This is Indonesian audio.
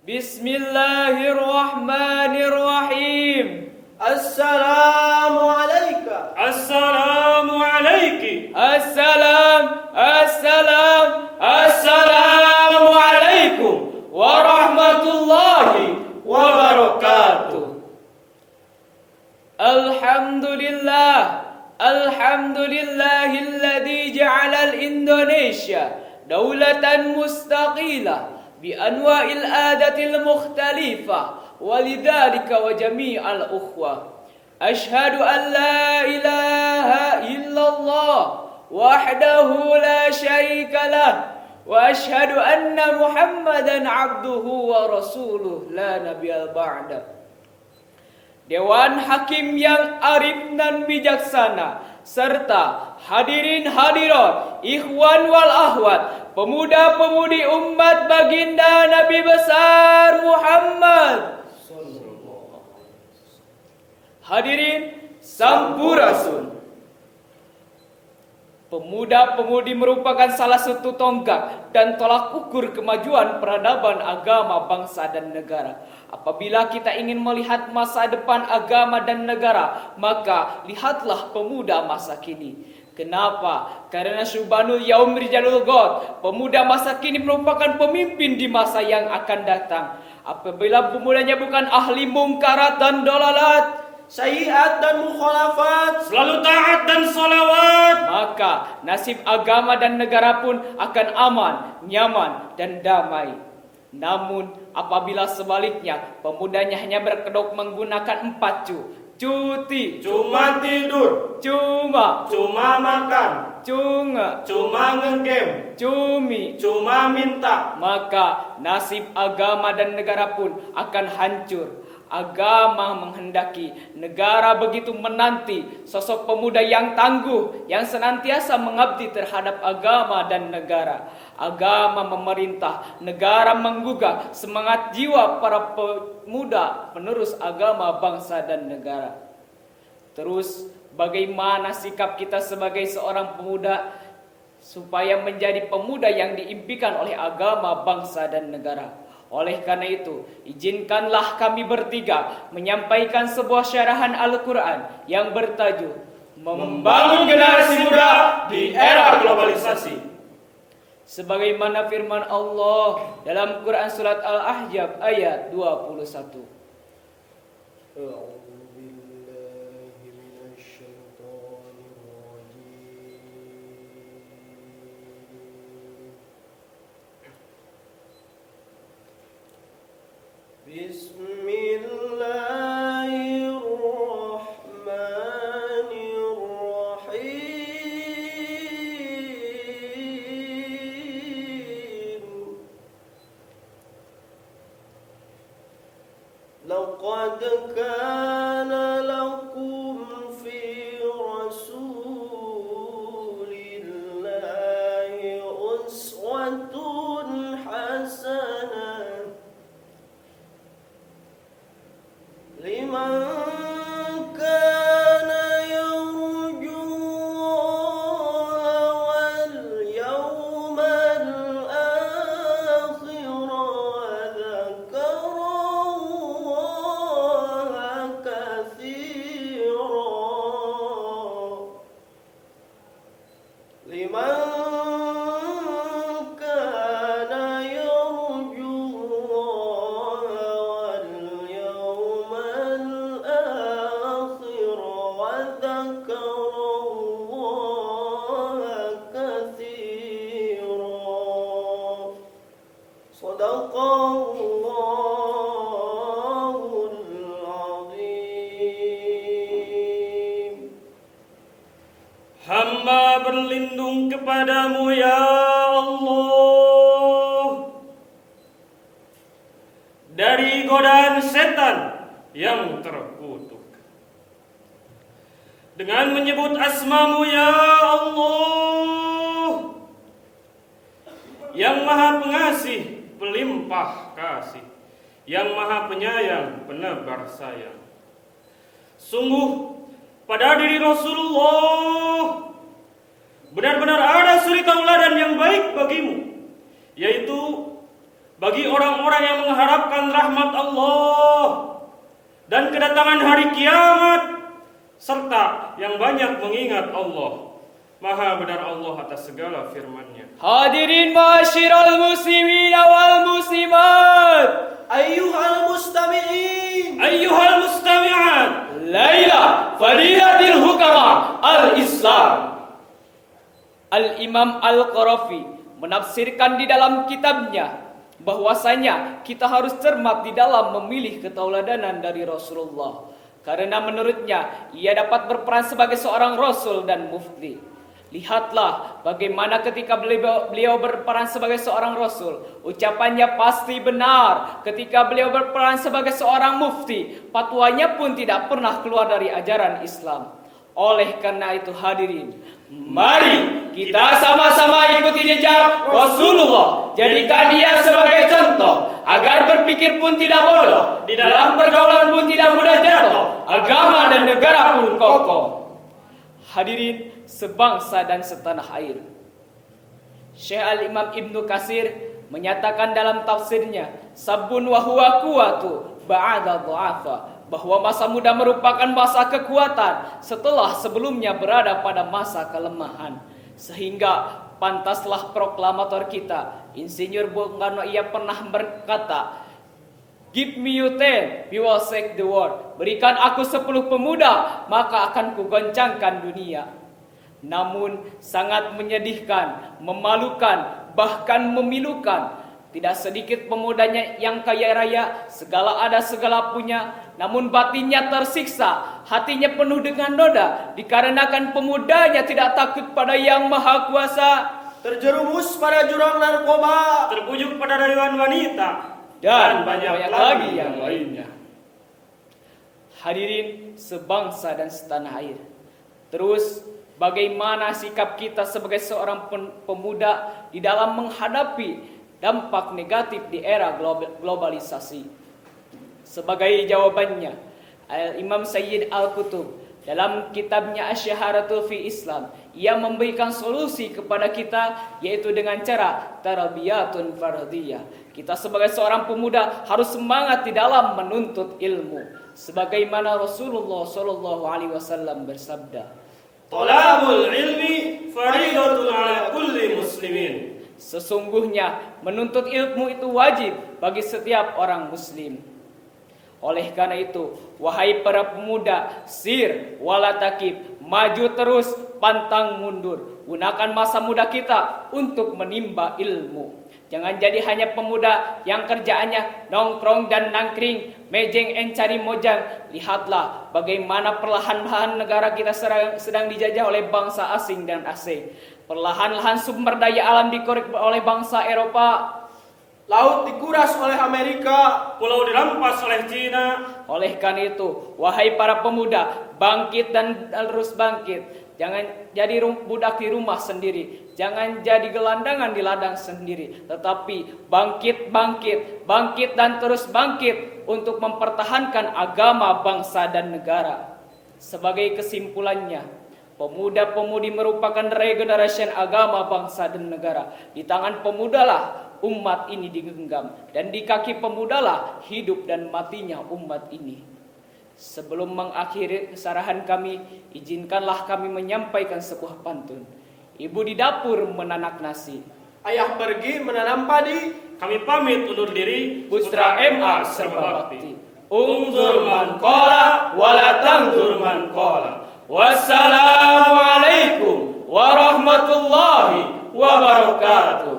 Bismillahirrahmanirrahim. Assalamu alayka. Assalamu alayki. Assalamu alaikum warahmatullahi wabarakatuh. Alhamdulillahilladzi ja'ala al-Indonesia daulatan mustaqilah bi anwa'il adatil mukhtalifah walidzalika wa jami'al ukhwah. Ashhadu an la ilaha illallah wahdahu la syarika lah wa ashhadu anna Muhammadan abduhu wa rasuluh la nabiyal ba'da. Dewan Hakim yang arif dan bijaksana serta hadirin hadirat, ikhwan wal ahwat, pemuda-pemudi umat baginda Nabi besar Muhammad. Hadirin Sampurasun. Pemuda-pemudi merupakan salah satu tonggak dan tolak ukur kemajuan peradaban agama, bangsa dan negara. Apabila kita ingin melihat masa depan agama dan negara, maka lihatlah pemuda masa kini. Kenapa? Karena Syubanul Yaum Rijalul Ghad, pemuda masa kini merupakan pemimpin di masa yang akan datang. Apabila pemudanya bukan ahli mungkarat dan dolalat, Sayyi'at dan mukhalafat, selalu taat dan salawat, maka nasib agama dan negara pun akan aman, nyaman dan damai. Namun apabila sebaliknya pemudanya hanya berkedok menggunakan 4 cuti, cuma tidur, cuma makan, cuma ngegame, cuma minta, maka nasib agama dan negara pun akan hancur. Agama menghendaki, negara begitu menanti sosok pemuda yang tangguh, yang senantiasa mengabdi terhadap agama dan negara. Agama memerintah, negara menggugah semangat jiwa para pemuda penerus agama, bangsa dan negara. Terus bagaimana sikap kita sebagai seorang pemuda supaya menjadi pemuda yang diimpikan oleh agama, bangsa dan negara? Oleh karena itu, izinkanlah kami bertiga menyampaikan sebuah syarahan Al-Quran yang bertajuk Membangun Generasi Muda di Era Globalisasi. Sebagaimana firman Allah dalam Quran Surat Al-Ahzab ayat 21. Bismillahirrahmanirrahim. Laqad kana lakum fi rasulillahi uswatun hasanah liman kana yarju wal yawmal akhir wa dzakara Allaha katsira liman hamba berlindung kepadamu ya Allah dari godaan setan yang terkutuk. Dengan menyebut asmamu ya Allah yang maha pengasih, pelimpah kasih, yang maha penyayang, penebar sayang. Sungguh pada diri Rasulullah benar-benar ada suri tauladan yang baik bagimu, yaitu bagi orang-orang yang mengharapkan rahmat Allah dan kedatangan hari kiamat, serta yang banyak mengingat Allah. Maha benar Allah atas segala firman-Nya. Hadirin ma'asyiral muslimin wal muslimat, Ayyuhal mustami'in, Ayyuhal mustami'at, Laila Fadilatil Hukama Al-Islam. Al-Imam Al-Qarafi menafsirkan di dalam kitabnya bahwasanya kita harus cermat di dalam memilih ketauladanan dari Rasulullah, karena menurutnya ia dapat berperan sebagai seorang rasul dan mufti. Lihatlah bagaimana ketika beliau berperan sebagai seorang rasul, ucapannya pasti benar. Ketika beliau berperan sebagai seorang mufti, fatwanya pun tidak pernah keluar dari ajaran Islam. Oleh karena itu hadirin, mari kita sama-sama ikuti jejak Rasulullah. Jadikan dia sebagai contoh, agar berpikir pun tidak bodoh, di dalam pergaulan pun tidak mudah jatuh, agama dan negara pun kokoh. Hadirin sebangsa dan setanah air, Syekh Al-Imam Ibnu Katsir menyatakan dalam tafsirnya, sabun wa huwa quwwatu ba'da dha'afa, bahwa masa muda merupakan masa kekuatan setelah sebelumnya berada pada masa kelemahan. Sehingga pantaslah proklamator kita, Insinyur Bung Karno, ia pernah berkata, "Give me you 10, we will shake the world." Berikan aku 10 pemuda, maka akan kugoncangkan dunia. Namun sangat menyedihkan, memalukan, bahkan memilukan, tidak sedikit pemudanya yang kaya raya, segala ada segala punya, namun batinnya tersiksa, hatinya penuh dengan noda, dikarenakan pemudanya tidak takut pada Yang Maha Kuasa, terjerumus pada jurang narkoba, terbujuk pada rayuan wanita, dan banyak lagi yang lainnya. Hadirin sebangsa dan setanah air, terus bagaimana sikap kita sebagai seorang pemuda di dalam menghadapi dampak negatif di era globalisasi? Sebagai jawabannya, Imam Sayyid Al-Qutub dalam kitabnya Asy-Syaharatu fi Islam, ia memberikan solusi kepada kita, yaitu dengan cara tarbiyatun fardhiyah. Kita sebagai seorang pemuda harus semangat di dalam menuntut ilmu, sebagaimana Rasulullah SAW bersabda, "Talabul ilmi fariidatun 'ala kulli muslimin." Sesungguhnya menuntut ilmu itu wajib bagi setiap orang muslim. Oleh karena itu, wahai para pemuda, sir wala takib, maju terus, pantang mundur. Gunakan masa muda kita untuk menimba ilmu. Jangan jadi hanya pemuda yang kerjaannya nongkrong dan nangkring, mejeng and cari mojang. Lihatlah bagaimana perlahan-lahan negara kita sedang dijajah oleh bangsa asing dan asing. Perlahan-lahan sumber daya alam dikorek oleh bangsa Eropa. laut dikuras oleh Amerika, pulau dirampas oleh Cina. Oleh karena itu, wahai para pemuda, bangkit dan terus bangkit. Jangan jadi budak di rumah sendiri. Jangan jadi gelandangan di ladang sendiri. Tetapi bangkit dan terus bangkit untuk mempertahankan agama, bangsa dan negara. Sebagai kesimpulannya, pemuda-pemudi merupakan regenerasi agama, bangsa dan negara. Di tangan pemudalah umat ini digenggam, dan di kaki pemudalah hidup dan matinya umat ini. Sebelum mengakhiri kesarahan kami, izinkanlah kami menyampaikan sebuah pantun. Ibu di dapur menanak nasi, ayah pergi menanam padi. Kami pamit undur diri. Putra MA Serba Bakti. Unzur man qala wala tangzur man qala. Wassalamualaikum warahmatullahi wabarakatuh.